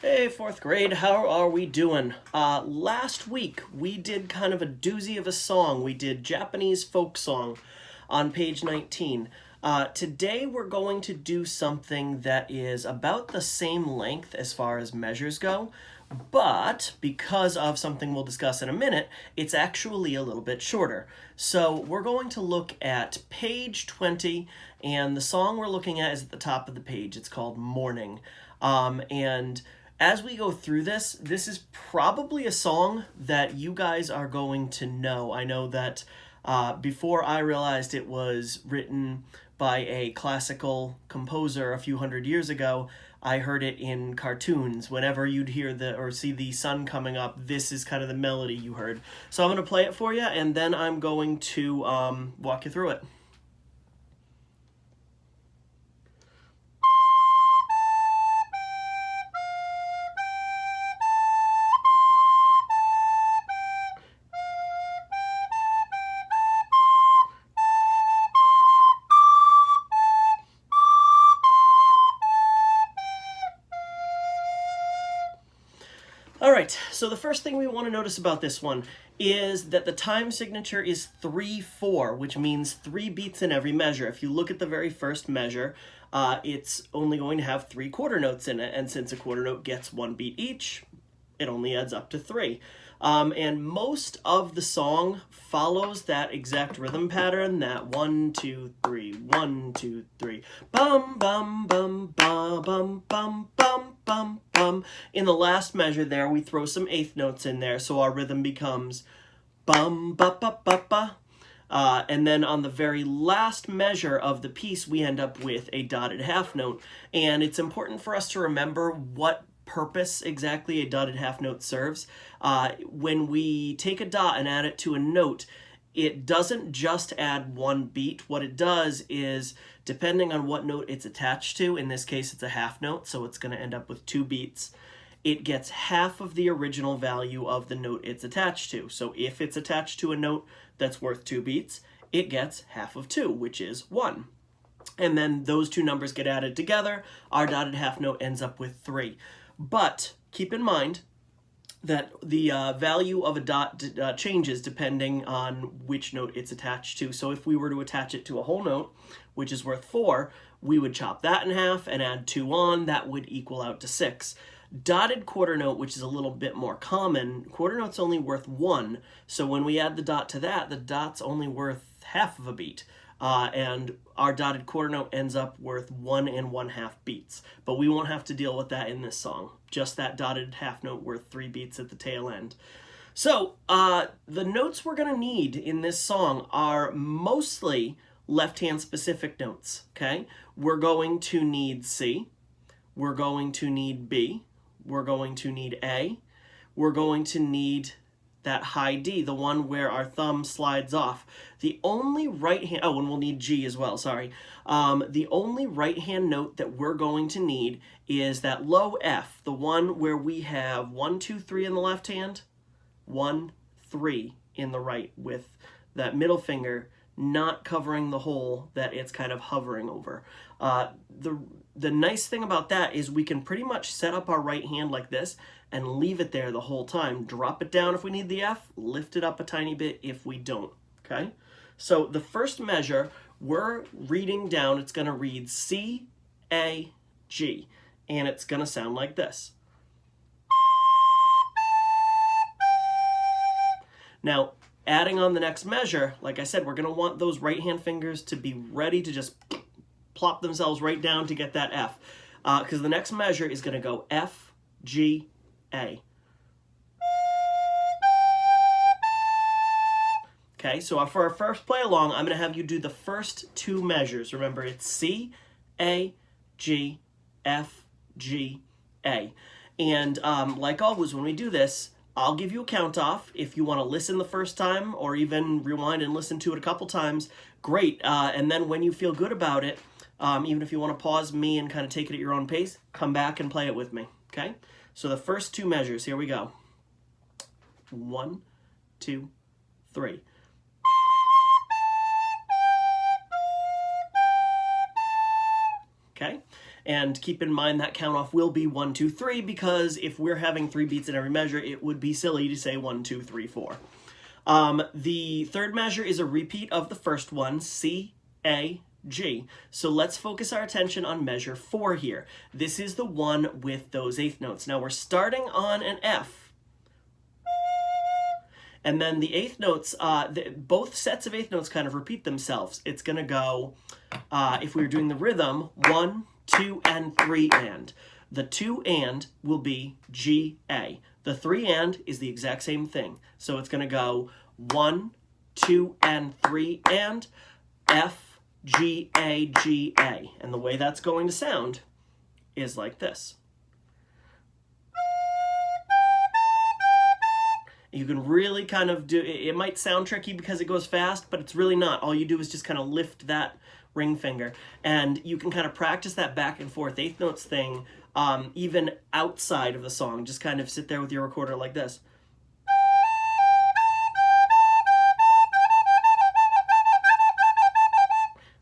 Hey, fourth grade, how are we doing? Last week we did kind of a doozy of a song. We did Japanese folk song on page 19. Today we're going to do something that is about the same length as far as measures go, but because of something we'll discuss in a minute, it's actually a little bit shorter. So we're going to look at page 20, and the song we're looking at is at the top of the page. It's called Morning. And as we go through this is probably a song that you guys are going to know. I know that before I realized it was written by a classical composer a few hundred years ago, I heard it in cartoons. Whenever you'd hear or see the sun coming up, this is kind of the melody you heard. So I'm going to play it for you, and then I'm going to walk you through it. All right, so the first thing we want to notice about this one is that the time signature is 3/4, which means 3 beats in every measure. If you look at the very first measure, it's only going to have 3 quarter notes in it, and since a quarter note gets 1 beat each, it only adds up to 3. And most of the song follows that exact rhythm pattern, that 1, 2, 3, 1, 2, 3, bum, bum, bum, ba, bum, bum, bum, bum, bum. In the last measure there, we throw some eighth notes in there, so our rhythm becomes bum, ba, ba, ba, ba. And then on the very last measure of the piece, we end up with a dotted half note. And it's important for us to remember what purpose exactly a dotted half note serves. When we take a dot and add it to a note, it doesn't just add 1 beat. What it does is, depending on what note it's attached to, in this case it's a half note, so it's going to end up with 2 beats, it gets half of the original value of the note it's attached to. So if it's attached to a note that's worth 2 beats, it gets half of 2, which is 1. And then those two numbers get added together. Our dotted half note ends up with 3. But keep in mind that the value of a dot changes depending on which note it's attached to. So if we were to attach it to a whole note, which is worth 4, we would chop that in half and add 2 on. That would equal out to 6. Dotted quarter note, which is a little bit more common, quarter note's only worth 1. So when we add the dot to that, the dot's only worth half of a beat. And our dotted quarter note ends up worth 1 1/2 beats. But we won't have to deal with that in this song. Just that dotted half note worth 3 beats at the tail end. So the notes we're going to need in this song are mostly left-hand specific notes, okay? We're going to need C. We're going to need B. We're going to need A. We're going to need that high D, the one where our thumb slides off. The only right hand, and we'll need G as well, sorry. The only right hand note that we're going to need is that low F, the one where we have 1, 2, 3 in the left hand, 1, 3 in the right, with that middle finger not covering the hole that it's kind of hovering over. The nice thing about that is we can pretty much set up our right hand like this and leave it there the whole time. Drop it down if we need the F, lift it up a tiny bit if we don't, okay? So the first measure, we're reading down, it's going to read C, A, G, and it's going to sound like this. Now, adding on the next measure, like I said, we're going to want those right-hand fingers to be ready to just plop themselves right down to get that F. Because the next measure is going to go F, G, A. Okay, so for our first play along, I'm going to have you do the first 2 measures. Remember, it's C, A, G, F, G, A. And like always, when we do this, I'll give you a count off. If you want to listen the first time or even rewind and listen to it a couple times, great. And then when you feel good about it, even if you want to pause me and kind of take it at your own pace, come back and play it with me, okay? So the first 2 measures, here we go. 1, 2, 3. Okay? And keep in mind that count off will be 1, 2, 3, because if we're having 3 beats in every measure, it would be silly to say 1, 2, 3, 4. The third measure is a repeat of the first one, C, A, G. So let's focus our attention on measure 4 here. This is the one with those eighth notes. Now we're starting on an F. And then the eighth notes, both sets of eighth notes kind of repeat themselves. It's going to go, if we were doing the rhythm, 1, 2, and 3 and. The 2 and will be G, A. The 3 and is the exact same thing. So it's going to go 1, 2, and 3 and F, G, A, G, A. And the way that's going to sound is like this. You can really kind of do, it might sound tricky because it goes fast, but it's really not. All you do is just kind of lift that ring finger. And you can kind of practice that back and forth eighth notes thing even outside of the song. Just kind of sit there with your recorder like this.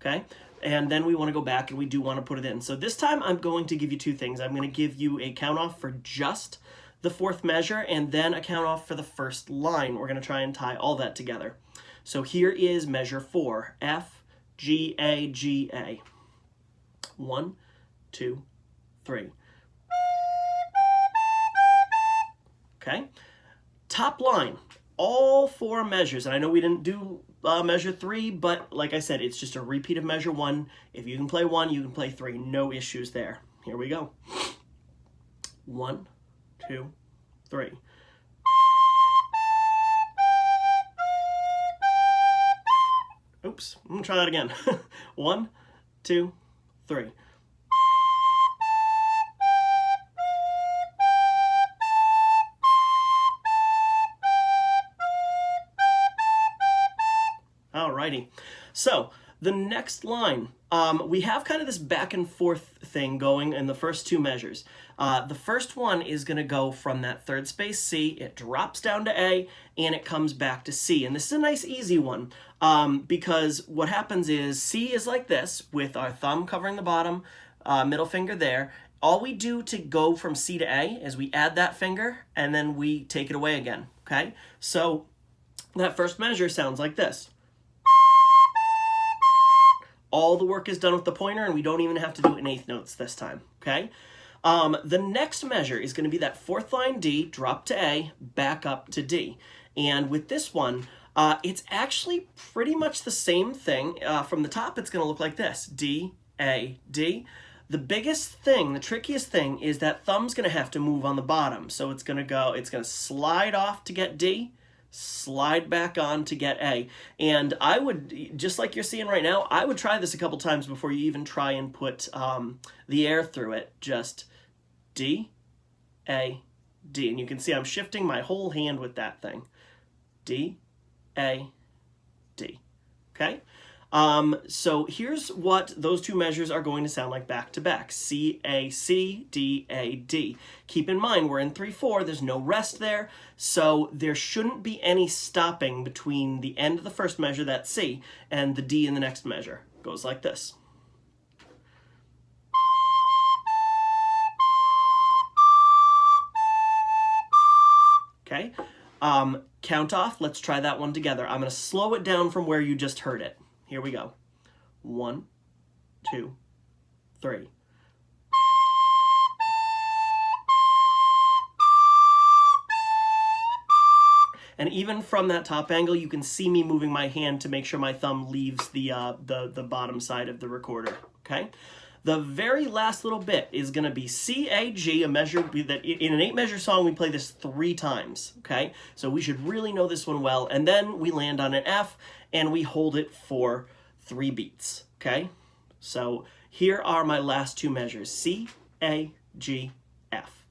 Okay, and then we want to go back and we do want to put it in. So this time I'm going to give you 2 things. I'm going to give you a count off for just the 4th measure and then a count off for the first line. We're going to try and tie all that together. So here is measure 4, F, G, A, G, A. 1, 2, 3. Okay, top line, all 4 measures. And I know we didn't do measure 3, but like I said, it's just a repeat of measure 1. If you can play 1, you can play 3. No issues there. Here we go. 1, 2, 3. Oops, I'm gonna try that again. 1, 2, 3. Alrighty, so the next line, we have kind of this back and forth thing going in the first 2 measures. The first one is going to go from that 3rd space C, it drops down to A, and it comes back to C. And this is a nice easy one because what happens is C is like this with our thumb covering the bottom, middle finger there. All we do to go from C to A is we add that finger and then we take it away again, okay? So that first measure sounds like this. All the work is done with the pointer, and we don't even have to do it in eighth notes this time, okay? The next measure is going to be that 4th line D, drop to A, back up to D. And with this one, it's actually pretty much the same thing. From the top, it's going to look like this, D, A, D. The biggest thing, the trickiest thing, is that thumb's going to have to move on the bottom. So it's going to slide off to get D, slide back on to get A. And I would, just like you're seeing right now, I would try this a couple times before you even try and put the air through it. Just D, A, D. And you can see I'm shifting my whole hand with that thing. D, A, D. Okay? So here's what those 2 measures are going to sound like back to back. C, A, C, D, A, D. Keep in mind, we're in 3/4. There's no rest there. So there shouldn't be any stopping between the end of the first measure, that's C, and the D in the next measure. It goes like this. Okay? Count off. Let's try that one together. I'm going to slow it down from where you just heard it. Here we go. 1, 2, 3. And even from that top angle, you can see me moving my hand to make sure my thumb leaves the bottom side of the recorder, okay? The very last little bit is going to be C, A, G, a measure that in an 8-measure song, we play this 3 times, okay? So we should really know this one well. And then we land on an F, and we hold it for 3 beats, okay? So here are my last 2 measures, C, A, G, F.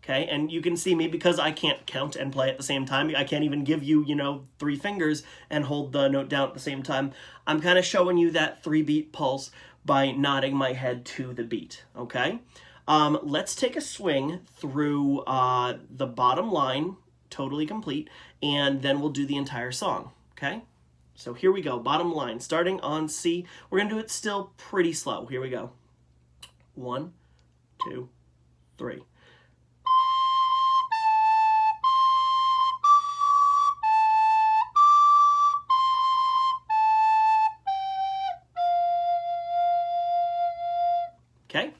Okay, and you can see me because I can't count and play at the same time. I can't even give you, 3 fingers and hold the note down at the same time. I'm kind of showing you that 3-beat pulse by nodding my head to the beat, okay? Let's take a swing through the bottom line, totally complete, and then we'll do the entire song, okay? So here we go, bottom line, starting on C. We're going to do it still pretty slow. Here we go. 1, 2, 3. Okay,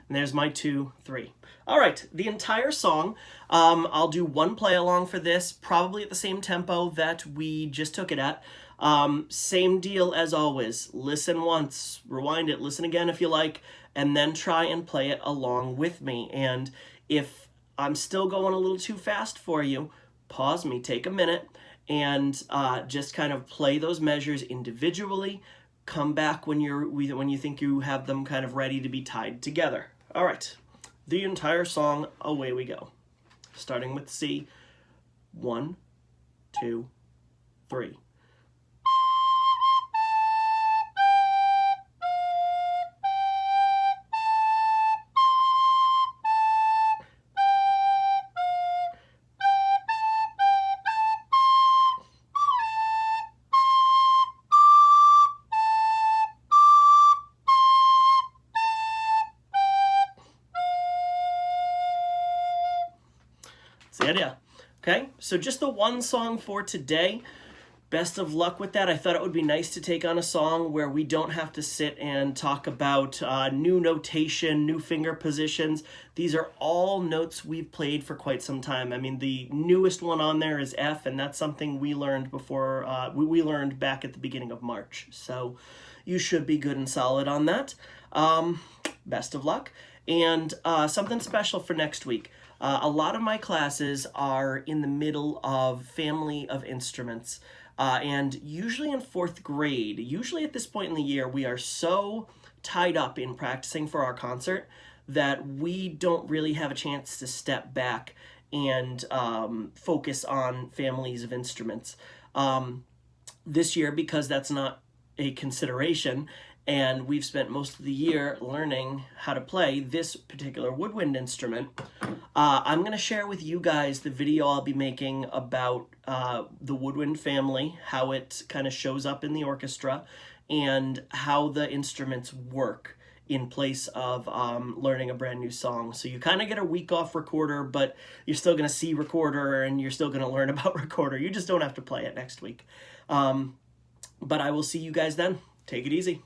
and there's my 2, 3. All right, the entire song, I'll do one play along for this, probably at the same tempo that we just took it at. Same deal as always. Listen once, rewind it, listen again if you like, and then try and play it along with me. And if I'm still going a little too fast for you, pause me, take a minute, and just kind of play those measures individually. Come back when you think you have them kind of ready to be tied together. All right, the entire song, away we go. Starting with C, 1, 2, 3. That's the idea. Okay, so just the one song for today. Best of luck with that. I thought it would be nice to take on a song where we don't have to sit and talk about new notation, new finger positions. These are all notes we've played for quite some time. I mean, the newest one on there is F, and that's something we learned before, we learned back at the beginning of March. So you should be good and solid on that. Best of luck. And something special for next week. A lot of my classes are in the middle of family of instruments. And usually in 4th grade, usually at this point in the year, we are so tied up in practicing for our concert that we don't really have a chance to step back and focus on families of instruments. This year, because that's not a consideration, and we've spent most of the year learning how to play this particular woodwind instrument, I'm going to share with you guys the video I'll be making about the woodwind family, how it kind of shows up in the orchestra, and how the instruments work in place of learning a brand new song. So you kind of get a week off recorder, but you're still going to see recorder and you're still going to learn about recorder. You just don't have to play it next week. But I will see you guys then. Take it easy.